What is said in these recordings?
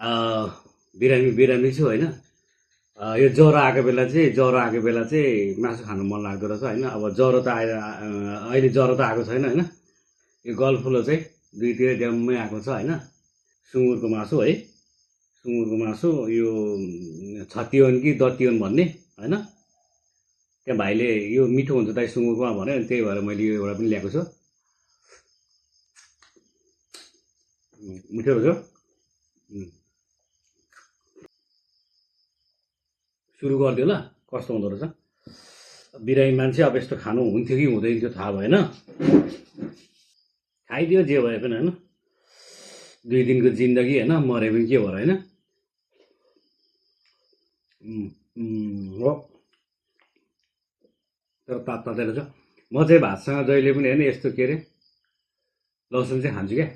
बिरामी बिरामी छु होइन। यो ज्वरो आएको बेला चाहिँ मासु खानु मन लाग्दो रहेछ होइन। अब ज्वरो त अहिले ज्वरो त आएको छैन होइन। यो गलफुलो चाहिँ दुईतिर ड्याममै आएको छ होइन। सुँगुरको मासु है, सुँगुरको मासु यो छतिवन कि दतिवन भन्ने होइन। त्यहाँ भाइले यो मिठो हुन्छ दाइ सुँगुरकोमा भन्यो, अनि त्यही भएर मैले यो एउटा पनि ल्याएको छु। मिठो रहेछ। सुरु गरिदियो ल, कस्तो हुँदो रहेछ। बिरामी मान्छे अब यस्तो खानु हुन्थ्यो कि हुँदैन थियो थाहा भएन, खाइदियो जे भए पनि होइन। 2 दिनको जिन्दगी होइन, मरे पनि के भएर होइन। हो तर तातै रहेछ। म चाहिँ भातसँग जहिले पनि होइन यस्तो के अरे लसुन चाहिँ खान्छु क्या,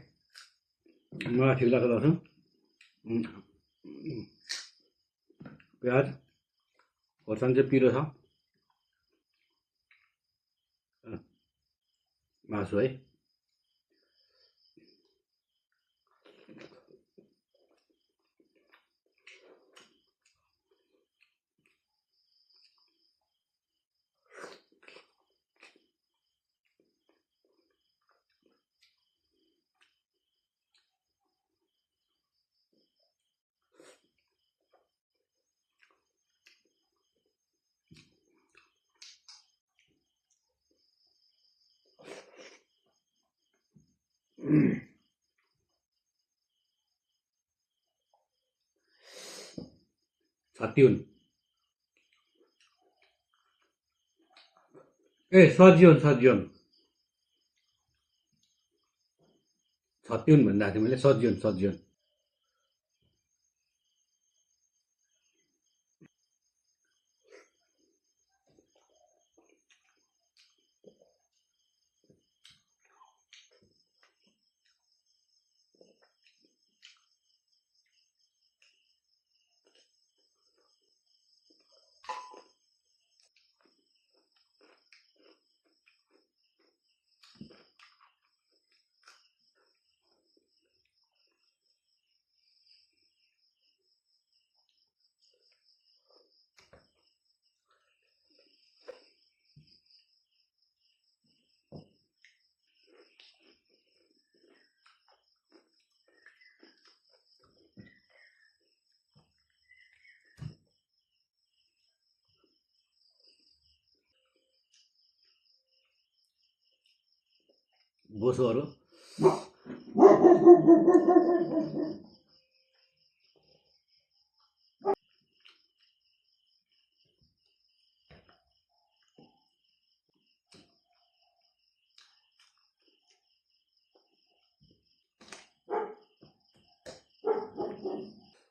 मलाई ठिक लाग्छ लसुन। प्याज खोर्सानी चाहिँ पिरो छ। मासु है, छतिवन ए सजिवन छतिवन भन्दा थिएँ मैले, सजिवन। बोसोहरू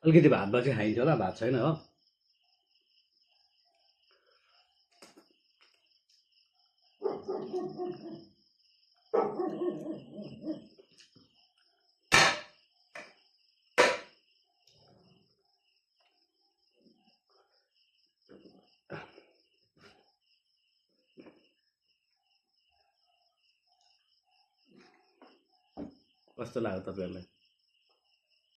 अलिकति भात चाहिँ खाइन्छ होला, भात छैन हो। कस्तो लाग्यो तपाईँहरूलाई?